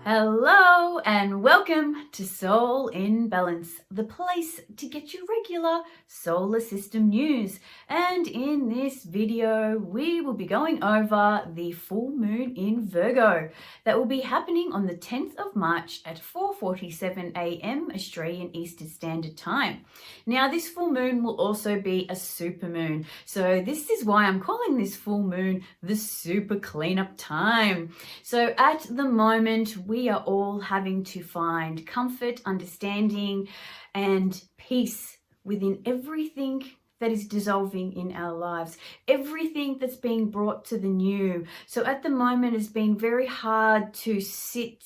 Hello and welcome to Soul in Balance, the place to get your regular solar system news. And in this video, we will be going over the full moon in Virgo that will be happening on the 10th of March at 4:47 a.m. Australian Eastern Standard Time. Now, this full moon will also be a super moon. So this is why I'm calling this full moon the super cleanup time. So at the moment, we are all having to find comfort, understanding, and peace within everything that is dissolving in our lives, everything that's being brought to the new. So at the moment, it's been very hard to sit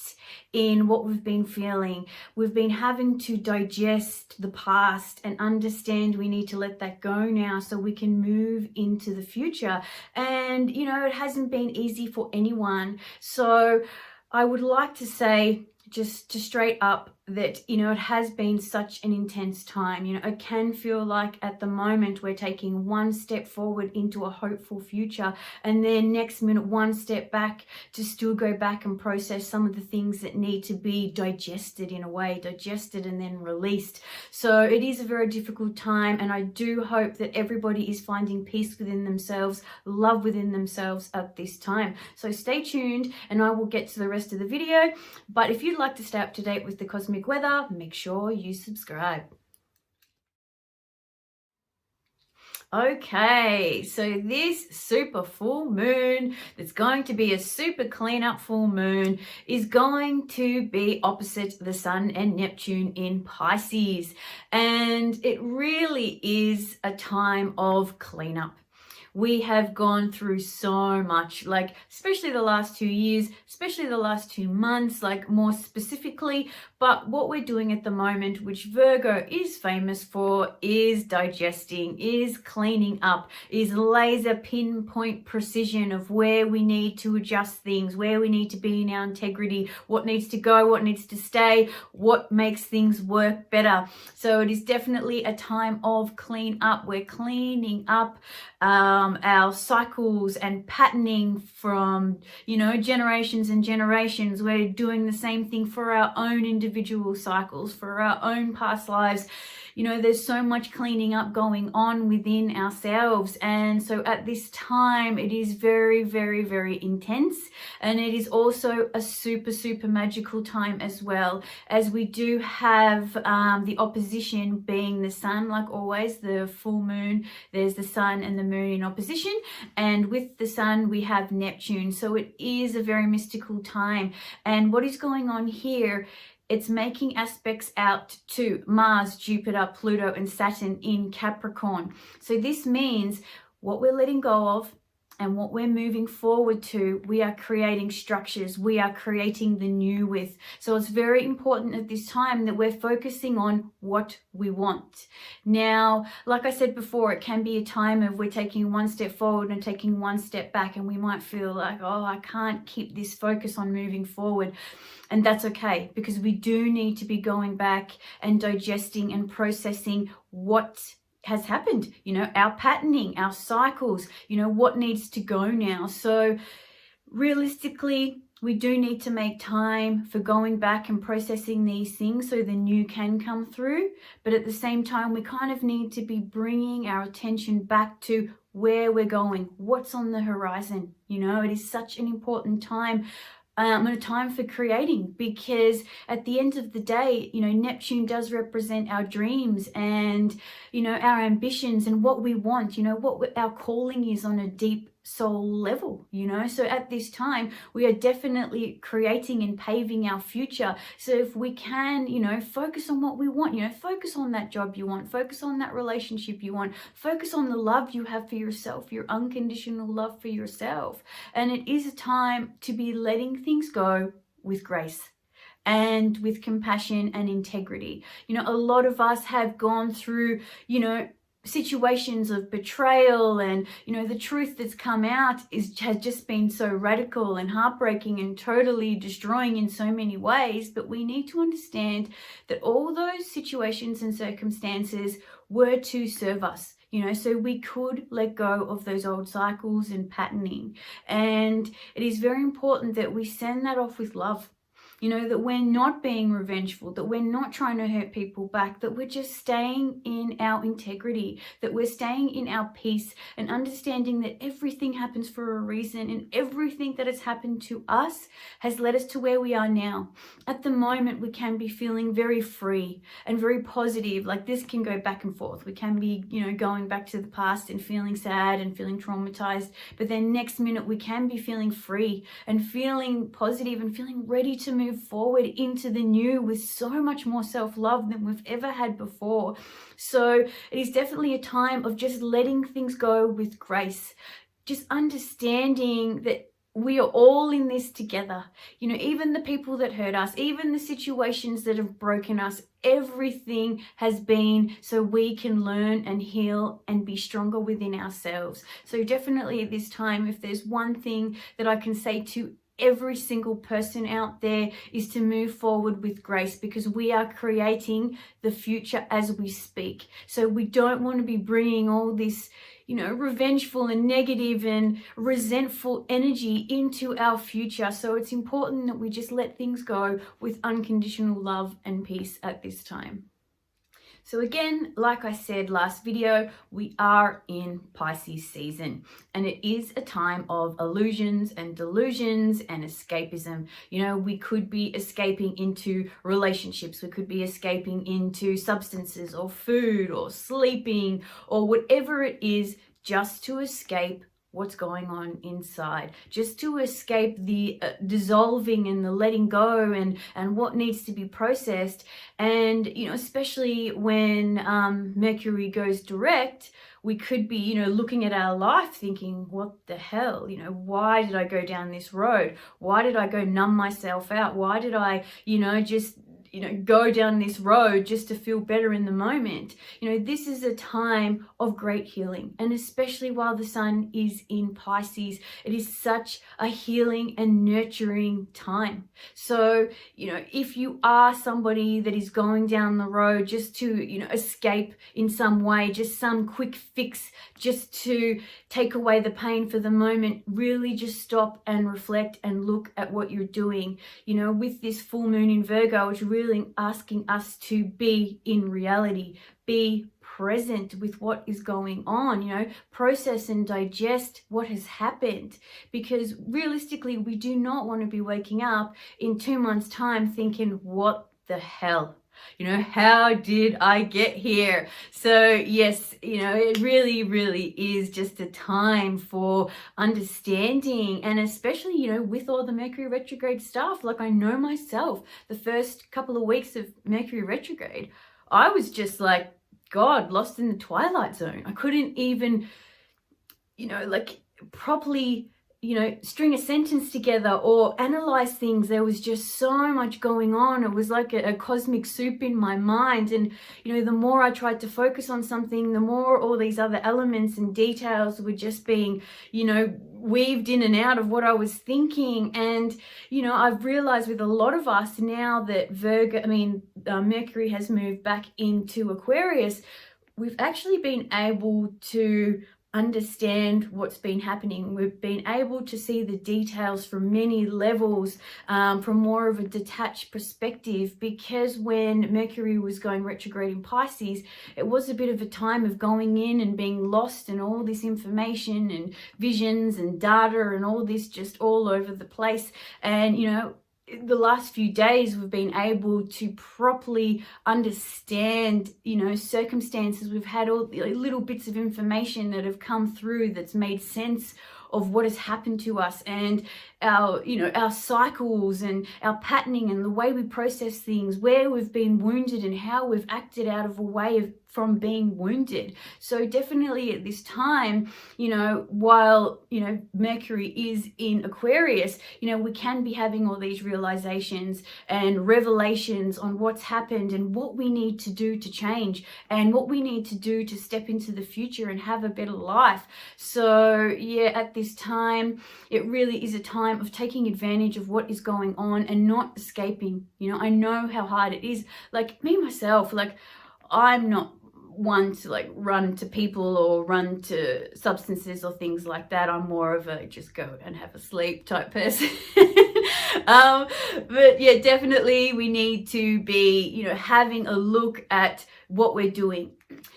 in what we've been feeling. We've been having to digest the past and understand we need to let that go now so we can move into the future. And, it hasn't been easy for anyone. So I would like to say just straight up that, it has been such an intense time. It can feel like at the moment we're taking one step forward into a hopeful future, and then next minute one step back to still go back and process some of the things that need to be digested in a way, digested and then released. So it is a very difficult time, and I do hope that everybody is finding peace within themselves, love within themselves at this time. So stay tuned and I will get to the rest of the video. But if you'd like to stay up to date with the cosmic weather, make sure you subscribe. Okay, so this super full moon that's going to be a super cleanup full moon is going to be opposite the Sun and Neptune in Pisces. And it really is a time of cleanup. We have gone through so much, especially the last 2 years, especially the last 2 months, more specifically. But what we're doing at the moment, which Virgo is famous for, is digesting, is cleaning up, is laser pinpoint precision of where we need to adjust things, where we need to be in our integrity, what needs to go, what needs to stay, what makes things work better. So it is definitely a time of clean up. We're cleaning up our cycles and patterning from, generations and generations. We're doing the same thing for our own individual cycles, for our own past lives. There's so much cleaning up going on within ourselves. And so at this time, it is very, very, very intense. And it is also a super, super magical time as well, as we do have the opposition being the Sun, like always, the full moon. There's the Sun and the moon in opposition. And with the Sun, we have Neptune. So it is a very mystical time. And what is going on here, it's making aspects out to Mars, Jupiter, Pluto, and Saturn in Capricorn. So this means what we're letting go of and what we're moving forward to, we are creating structures, we are creating the new with. So it's very important at this time that we're focusing on what we want. Now, like I said before, it can be a time of we're taking one step forward and taking one step back, and we might feel like, oh, I can't keep this focus on moving forward. And that's okay, because we do need to be going back and digesting and processing what has happened, our patterning, our cycles, what needs to go now. So realistically, we do need to make time for going back and processing these things so the new can come through. But at the same time, we kind of need to be bringing our attention back to where we're going, what's on the horizon. It is such an important time. And a time for creating, because at the end of the day, Neptune does represent our dreams and, our ambitions and what we want, what our calling is on a deep soul level, So at this time, we are definitely creating and paving our future. So if we can, focus on what we want, focus on that job you want, focus on that relationship you want, focus on the love you have for yourself, your unconditional love for yourself. And it is a time to be letting things go with grace and with compassion and integrity. A lot of us have gone through, situations of betrayal, and the truth that's come out has just been so radical and heartbreaking and totally destroying in so many ways. But we need to understand that all those situations and circumstances were to serve us, so we could let go of those old cycles and patterning. And it is very important that we send that off with love. You know, that we're not being revengeful, that we're not trying to hurt people back, that we're just staying in our integrity, that we're staying in our peace and understanding that everything happens for a reason, and everything that has happened to us has led us to where we are now. At the moment, we can be feeling very free and very positive. Like, this can go back and forth. We can be, you know, going back to the past and feeling sad and feeling traumatized, but then next minute we can be feeling free and feeling positive and feeling ready to move forward into the new with so much more self-love than we've ever had before. So it is definitely a time of just letting things go with grace, just understanding that we are all in this together. You know, even the people that hurt us, even the situations that have broken us, everything has been so we can learn and heal and be stronger within ourselves. So definitely at this time, if there's one thing that I can say to every single person out there, is to move forward with grace, because we are creating the future as we speak. So we don't want to be bringing all this, you know, revengeful and negative and resentful energy into our future. So it's important that we just let things go with unconditional love and peace at this time. So again, like I said last video, we are in Pisces season, and it is a time of illusions and delusions and escapism. You know, we could be escaping into relationships, we could be escaping into substances or food or sleeping or whatever it is, just to escape what's going on inside, just to escape the dissolving and the letting go and what needs to be processed. And, you know, especially when Mercury goes direct, we could be, you know, looking at our life thinking, what the hell, you know, why did I go down this road? Why did I go numb myself out? Why did I, you know, just go down this road just to feel better in the moment? You know, this is a time of great healing, and especially while the sun is in Pisces, it is such a healing and nurturing time. So, you know, if you are somebody that is going down the road just to, you know, escape in some way, just some quick fix, just to take away the pain for the moment, really just stop and reflect and look at what you're doing. You know, with this full moon in Virgo, it's really asking us to be in reality, be present with what is going on, you know, process and digest what has happened, because realistically we do not want to be waking up in 2 months' time thinking, what the hell? You know, how did I get here? So yes, you know, it really, really is just a time for understanding, and especially, you know, with all the Mercury retrograde stuff. Like, I know myself, the first couple of weeks of Mercury retrograde, I was just like, God, lost in the twilight zone. I couldn't even, you know, like properly, you know, string a sentence together or analyze things. There was just so much going on. It was like a cosmic soup in my mind. And, you know, the more I tried to focus on something, the more all these other elements and details were just being, you know, weaved in and out of what I was thinking. And, you know, I've realized with a lot of us now that Mercury has moved back into Aquarius, we've actually been able to understand what's been happening. We've been able to see the details from many levels, from more of a detached perspective, because when Mercury was going retrograde in Pisces, it was a bit of a time of going in and being lost in all this information and visions and data and all this just all over the place. And, you know, the last few days we've been able to properly understand, you know, circumstances. We've had all the little bits of information that have come through that's made sense of what has happened to us, and our, you know, our cycles and our patterning and the way we process things, where we've been wounded and how we've acted out of a way from being wounded. So definitely at this time, you know, while, you know, Mercury is in Aquarius, you know, we can be having all these realizations and revelations on what's happened and what we need to do to change and what we need to do to step into the future and have a better life. So yeah, at this time, it really is a time of taking advantage of what is going on and not escaping. You know, I know how hard it is. Like me, myself, like I'm not one to like run to people or run to substances or things like that. I'm more of a just go and have a sleep type person. But yeah, definitely we need to be, having a look at what we're doing.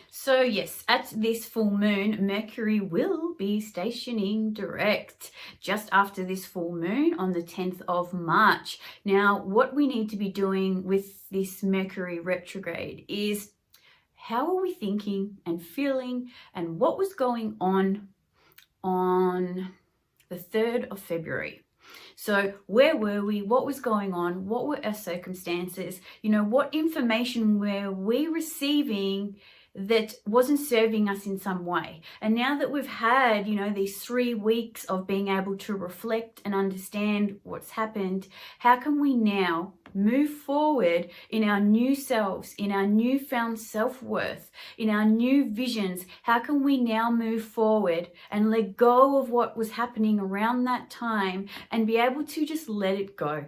So yes, at this full moon, Mercury will be stationing direct just after this full moon on the 10th of March. Now, what we need to be doing with this Mercury retrograde is, how are we thinking and feeling, and what was going on the 3rd of February? So where were we? What was going on? What were our circumstances? What information were we receiving that wasn't serving us in some way? And now that we've had, these 3 weeks of being able to reflect and understand what's happened, how can we now move forward in our new selves, in our newfound self-worth, in our new visions? How can we now move forward and let go of what was happening around that time and be able to just let it go?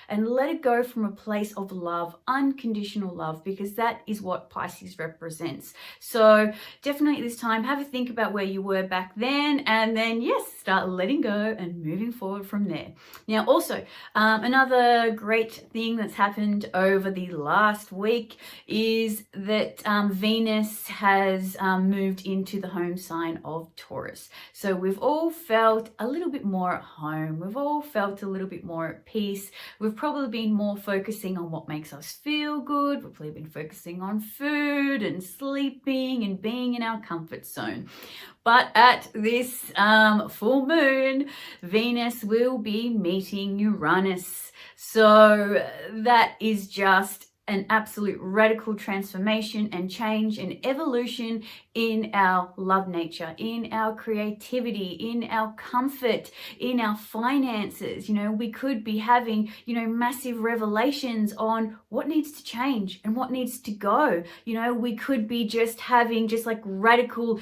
And let it go from a place of love, unconditional love, because that is what Pisces represents. So definitely this time, have a think about where you were back then, and then yes, start letting go and moving forward from there. Now also, another great thing that's happened over the last week is that Venus has moved into the home sign of Taurus. So we've all felt a little bit more at home. We've all felt a little bit more at peace. We've probably been more focusing on what makes us feel good. We've probably been focusing on food and sleeping and being in our comfort zone. But at this full moon, Venus will be meeting Uranus. So that is just an absolute radical transformation and change and evolution in our love nature, in our creativity, in our comfort, in our finances. We could be having, massive revelations on what needs to change and what needs to go. We could be just having like radical,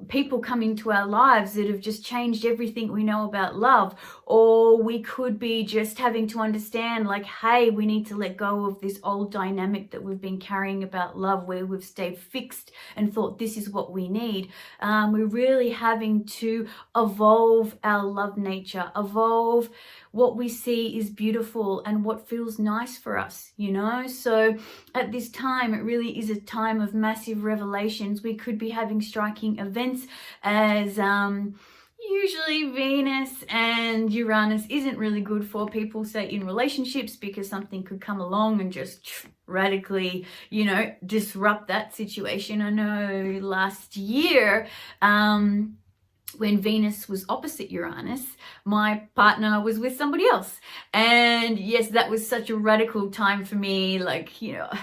people come into our lives that have just changed everything we know about love. Or we could be just having to understand, like, hey, we need to let go of this old dynamic that we've been carrying about love, where we've stayed fixed and thought this is what we need. We're really having to evolve our love nature, evolve what we see is beautiful and what feels nice for us, So at this time, it really is a time of massive revelations. We could be having striking events as usually Venus and Uranus isn't really good for people, say, in relationships, because something could come along and just radically, disrupt that situation. I know last year, when Venus was opposite Uranus, my partner was with somebody else. And yes, that was such a radical time for me. Like,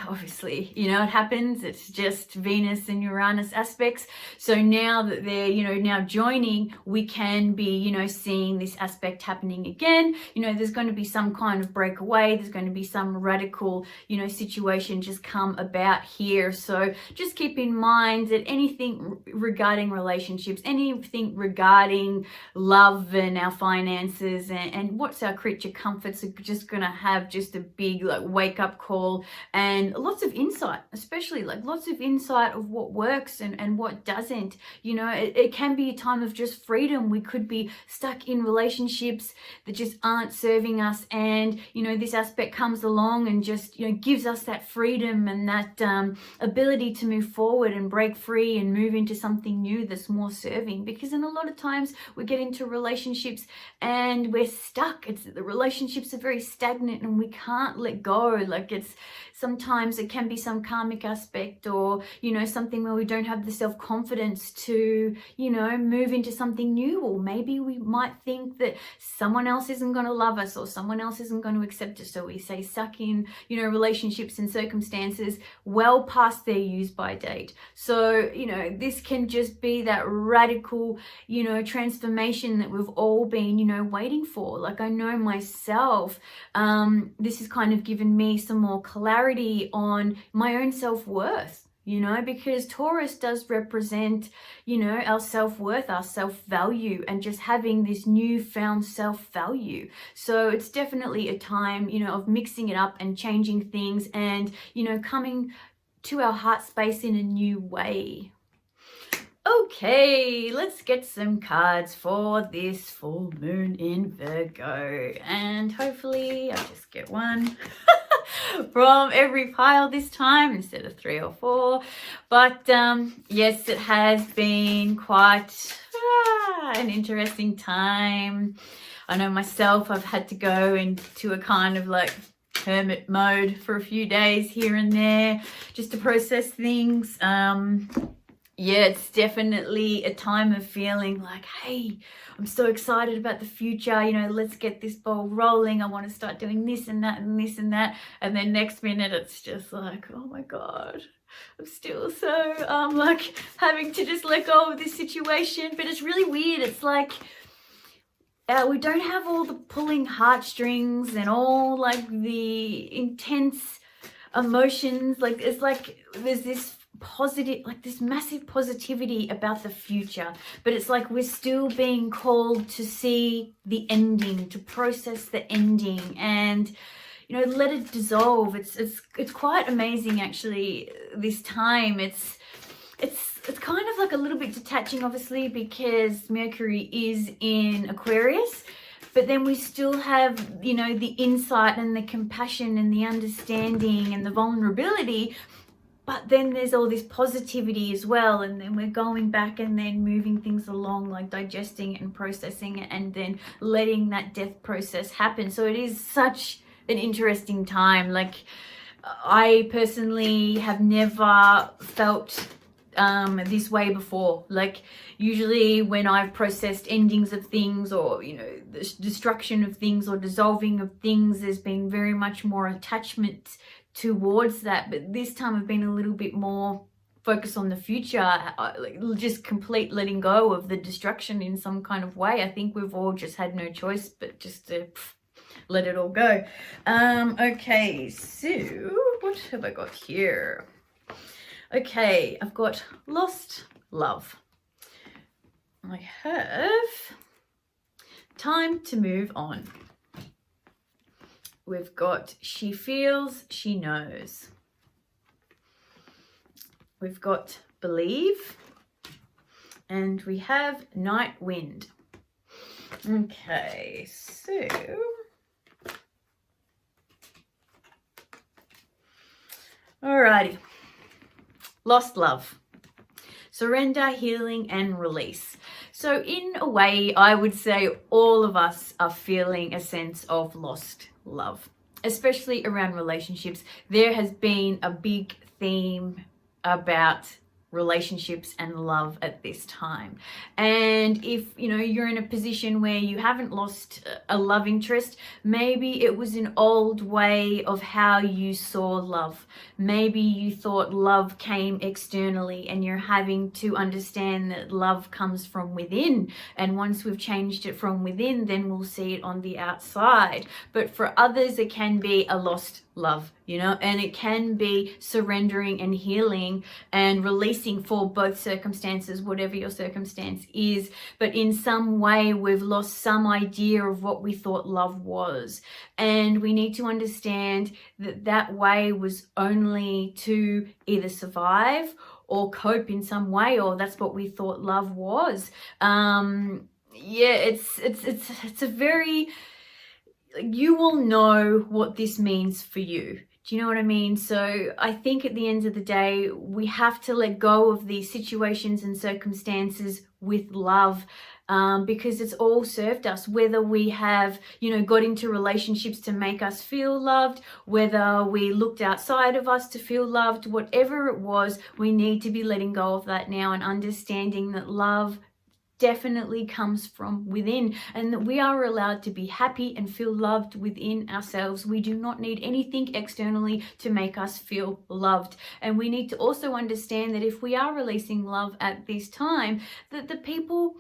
obviously, it happens. It's just Venus and Uranus aspects. So now that they're, now joining, we can be, seeing this aspect happening again. There's going to be some kind of breakaway. There's going to be some radical, situation just come about here. So just keep in mind that anything regarding relationships, anything regarding love and our finances and what's our creature comforts are just going to have just a big wake up call and lots of insight, especially lots of insight of what works and what doesn't. It can be a time of just freedom. We could be stuck in relationships that just aren't serving us, and this aspect comes along and just gives us that freedom and that ability to move forward and break free and move into something new that's more serving. Because in a lot of times we get into relationships and we're stuck. The relationships are very stagnant and we can't let go. Sometimes it can be some karmic aspect, or something where we don't have the self-confidence to move into something new. Or maybe we might think that someone else isn't going to love us, or someone else isn't going to accept us, so we stay stuck in relationships and circumstances well past their use by date. So this can just be that radical transformation that we've all been waiting for. I know myself, this has kind of given me some more clarity on my own self-worth, because Taurus does represent, our self-worth, our self-value, and just having this newfound self-value. So it's definitely a time, of mixing it up and changing things and, coming to our heart space in a new way. Okay, let's get some cards for this full moon in Virgo. And hopefully I'll just get one from every pile this time instead of 3 or 4. But yes, it has been quite an interesting time. I know myself, I've had to go into a kind of like hermit mode for a few days here and there just to process things. Yeah, it's definitely a time of feeling like, hey, I'm so excited about the future, you know, let's get this ball rolling. I want to start doing this and that and this and that. And then next minute it's just like, oh my God, I'm still so like having to just let go of this situation. But it's really weird. It's like we don't have all the pulling heartstrings and all like the intense emotions. Like it's like there's this positive, like this massive positivity about the future, but it's like we're still being called to see the ending, to process the ending, and you know, let it dissolve. It's quite amazing actually this time. It's kind of like a little bit detaching, obviously, because Mercury is in Aquarius, but then we still have, you know, the insight and the compassion and the understanding and the vulnerability. But then there's all this positivity as well, and then we're going back and then moving things along, like digesting it and processing it, and then letting that death process happen. So it is such an interesting time. Like, I personally have never felt this way before. Like, usually when I've processed endings of things, or you know, the destruction of things or dissolving of things, there's been very much more attachment towards that. But this time I've been a little bit more focused on the future, like just complete letting go of the destruction in some kind of way. I think we've all just had no choice but just to let it all go. Okay, so what have I got here? Okay, I've got lost love. I have time to move on. We've got she feels, she knows. We've got believe. And we have night wind. Okay, so alrighty. Lost love. Surrender, healing, and release. So in a way, I would say all of us are feeling a sense of lost love, especially around relationships. There has been a big theme about relationships and love at this time. And if you know you're in a position where you haven't lost a love interest, maybe it was an old way of how you saw love. Maybe you thought love came externally, and you're having to understand that love comes from within, and once we've changed it from within, then we'll see it on the outside. But for others, it can be a lost love, you know, and it can be surrendering and healing and releasing for both circumstances, whatever your circumstance is. But in some way, we've lost some idea of what we thought love was. And we need to understand that that way was only to either survive or cope in some way, or that's what we thought love was. Yeah, it's a very, you will know what this means for you. Do you know what I mean? So I think at the end of the day, we have to let go of these situations and circumstances with love, because it's all served us, whether we have, you know, got into relationships to make us feel loved, whether we looked outside of us to feel loved, whatever it was, we need to be letting go of that now and understanding that love definitely comes from within, and that we are allowed to be happy and feel loved within ourselves. We do not need anything externally to make us feel loved. And we need to also understand that if we are releasing love at this time, that the people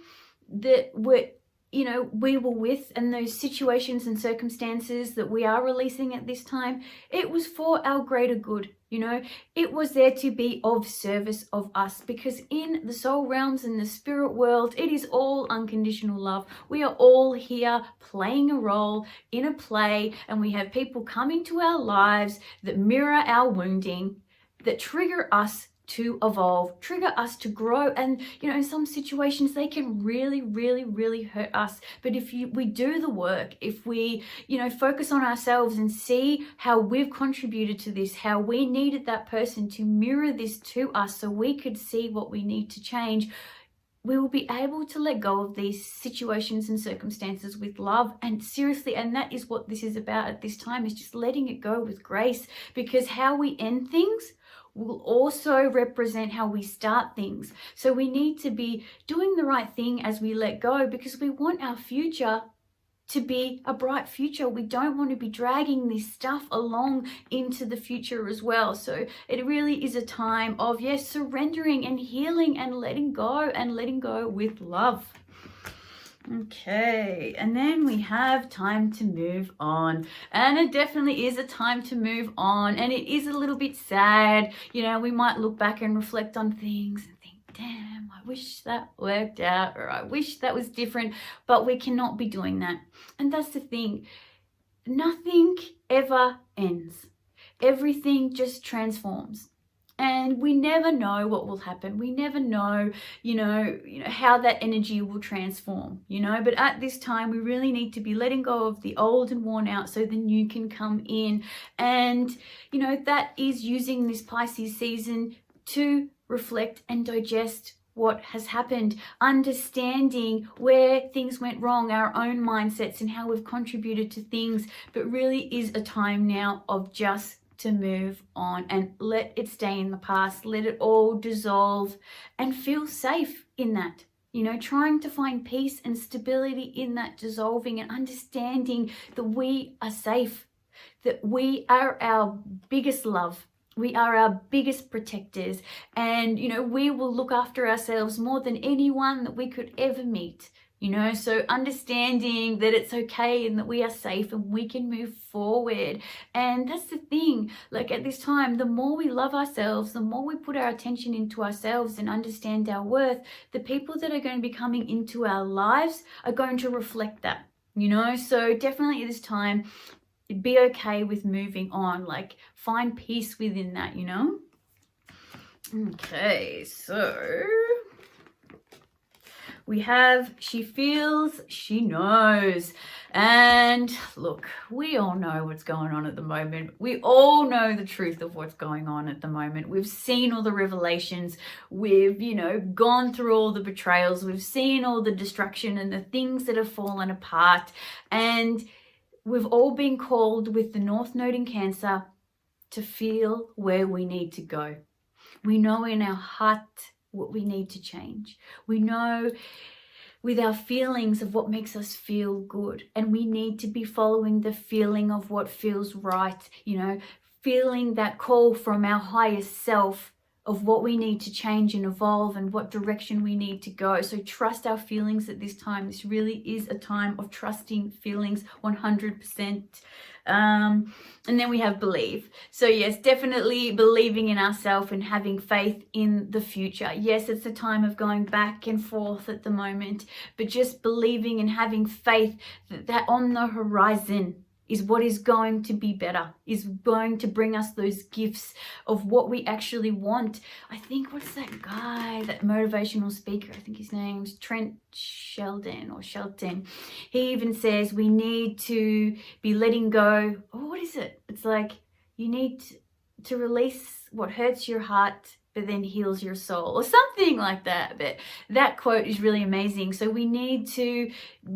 that we were with, and those situations and circumstances that we are releasing at this time, it was for our greater good. You know, it was there to be of service of us, because in the soul realms and the spirit world, it is all unconditional love. We are all here playing a role in a play, and we have people coming to our lives that mirror our wounding, that trigger us to evolve, trigger us to grow. And in some situations they can really, really, really hurt us. But if we do the work, if we focus on ourselves and see how we've contributed to this, how we needed that person to mirror this to us so we could see what we need to change, we will be able to let go of these situations and circumstances with love. And seriously, and that is what this is about at this time, is just letting it go with grace, because how we end things will also represent how we start things. So we need to be doing the right thing as we let go, because we want our future to be a bright future. We don't want to be dragging this stuff along into the future as well. So it really is a time of, yes, surrendering and healing and letting go with love. Okay, and then we have time to move on, and it definitely is a time to move on, and it is a little bit sad. We might look back and reflect on things and think, damn, I wish that worked out, or I wish that was different, but we cannot be doing that. And that's the thing, nothing ever ends. Everything just transforms. And we never know what will happen. We never know, how that energy will transform, But at this time, we really need to be letting go of the old and worn out so the new can come in. And, that is using this Pisces season to reflect and digest what has happened, understanding where things went wrong, our own mindsets and how we've contributed to things. But really is a time now of just to move on and let it stay in the past, let it all dissolve, and feel safe in that. Trying to find peace and stability in that dissolving, and understanding that we are safe, that we are our biggest love. We are our biggest protectors, and we will look after ourselves more than anyone that we could ever meet. So understanding that it's okay and that we are safe and we can move forward. And that's the thing, like at this time, the more we love ourselves, the more we put our attention into ourselves and understand our worth, the people that are going to be coming into our lives are going to reflect that, So definitely at this time, be okay with moving on, like find peace within that, Okay, so we have, she feels, she knows. And look, we all know what's going on at the moment. We all know the truth of what's going on at the moment. We've seen all the revelations. We've, gone through all the betrayals. We've seen all the destruction and the things that have fallen apart. And we've all been called with the North Node in Cancer to feel where we need to go. We know in our heart what we need to change. We know with our feelings of what makes us feel good, and we need to be following the feeling of what feels right, feeling that call from our highest self of what we need to change and evolve and what direction we need to go. So trust our feelings at this time. This really is a time of trusting feelings 100%. And then we have believe. So yes, definitely believing in ourselves and having faith in the future. Yes, it's a time of going back and forth at the moment, but just believing and having faith that on the horizon is what is going to be better, is going to bring us those gifts of what we actually want. I think, what's that guy, that motivational speaker? I think his name's Trent Shelton. He even says we need to be letting go. Oh, what is it? It's like you need to release what hurts your heart, but then heals your soul, or something like that. But that quote is really amazing. So we need to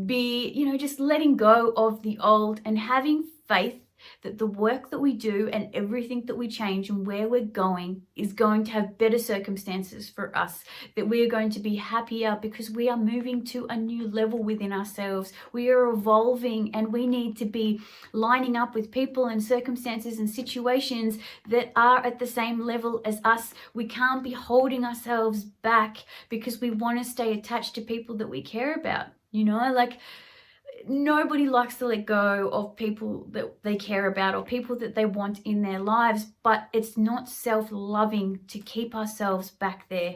be, just letting go of the old and having faith that the work that we do and everything that we change and where we're going is going to have better circumstances for us, that we are going to be happier because we are moving to a new level within ourselves. We are evolving, and we need to be lining up with people and circumstances and situations that are at the same level as us. We can't be holding ourselves back because we want to stay attached to people that we care about, nobody likes to let go of people that they care about or people that they want in their lives, but it's not self-loving to keep ourselves back there.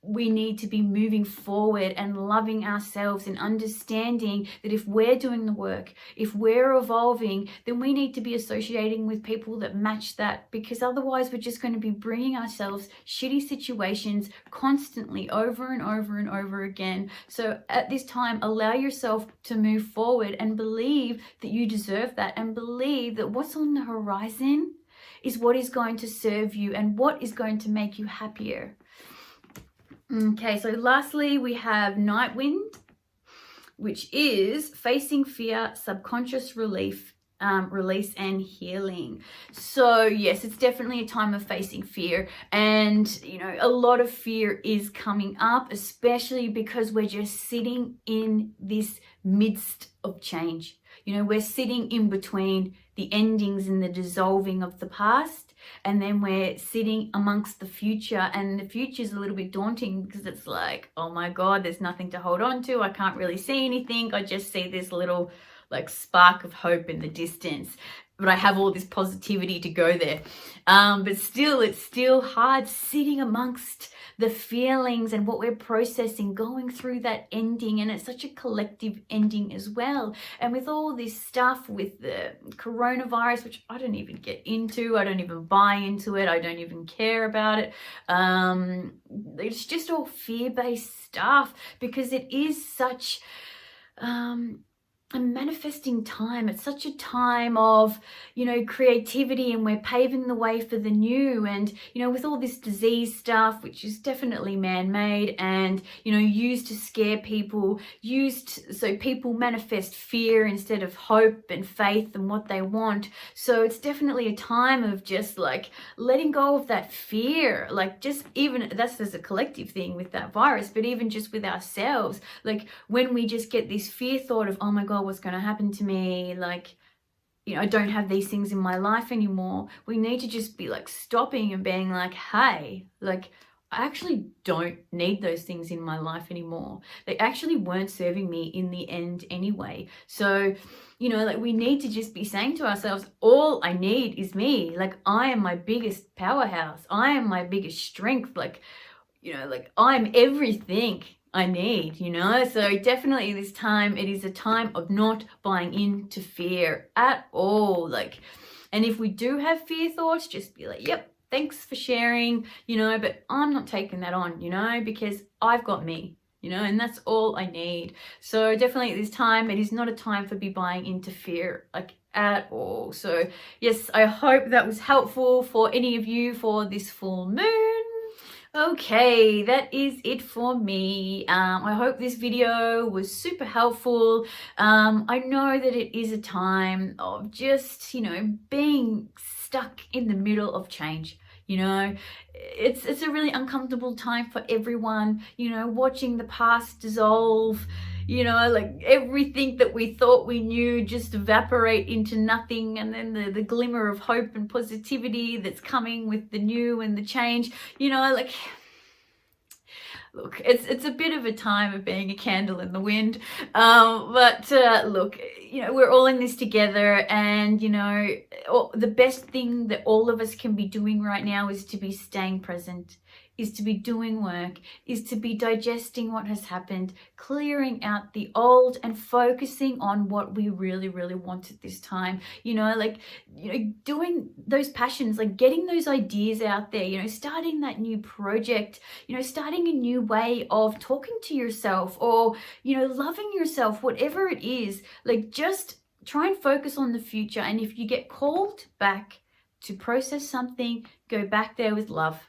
we need to be moving forward and loving ourselves and understanding that if we're doing the work, if we're evolving, then we need to be associating with people that match that, because otherwise we're just going to be bringing ourselves shitty situations constantly over and over and over again. So at this time, allow yourself to move forward and believe that you deserve that, and believe that what's on the horizon is what is going to serve you and what is going to make you happier. Okay, so lastly, we have Night Wind, which is facing fear, subconscious release and healing. So yes, it's definitely a time of facing fear, and a lot of fear is coming up, especially because we're just sitting in this midst of change. We're sitting in between the endings and the dissolving of the past, and then we're sitting amongst the future, and the future is a little bit daunting because it's like, oh my God, there's nothing to hold on to. I can't really see anything. I just see this little spark of hope in the distance, but I have all this positivity to go there. But still, it's still hard sitting amongst the feelings and what we're processing, going through that ending, and it's such a collective ending as well. And with all this stuff with the coronavirus, which I don't even get into, I don't even buy into it, I don't even care about it. It's just all fear-based stuff, because it is such a manifesting time. It's such a time of, creativity, and we're paving the way for the new. And, with all this disease stuff, which is definitely man-made and, used to scare people, so people manifest fear instead of hope and faith and what they want. So it's definitely a time of just letting go of that fear, just even that's as a collective thing with that virus, but even just with ourselves, when we just get this fear thought of, oh my God, what's going to happen to me? I don't have these things in my life anymore. We need to just be stopping and being hey, I actually don't need those things in my life anymore. They actually weren't serving me in the end anyway. So, we need to just be saying to ourselves, all I need is me. I am my biggest powerhouse. I am my biggest strength. I'm everything I need, So definitely this time, it is a time of not buying into fear at all. And if we do have fear thoughts, just be yep, thanks for sharing, but I'm not taking that on, because I've got me, and that's all I need. So definitely at this time, it is not a time for be buying into fear, at all. So yes, I hope that was helpful for any of you for this full moon. Okay, that is it for me. I hope this video was super helpful. I know that it is a time of just, being stuck in the middle of change. It's a really uncomfortable time for everyone, watching the past dissolve, everything that we thought we knew just evaporate into nothing, and then the glimmer of hope and positivity that's coming with the new and the change, look, it's a bit of a time of being a candle in the wind, but look, we're all in this together, and the best thing that all of us can be doing right now is to be staying present, is to be doing work, is to be digesting what has happened, clearing out the old and focusing on what we really, really want at this time. Doing those passions, getting those ideas out there, starting that new project, starting a new way of talking to yourself, or, loving yourself, whatever it is, just try and focus on the future. And if you get called back to process something, go back there with love.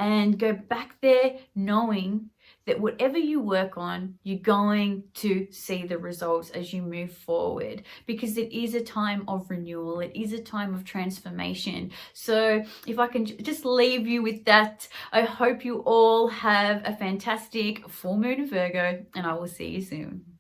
And go back there knowing that whatever you work on, you're going to see the results as you move forward, because it is a time of renewal. It is a time of transformation. So if I can just leave you with that, I hope you all have a fantastic full moon of Virgo, and I will see you soon.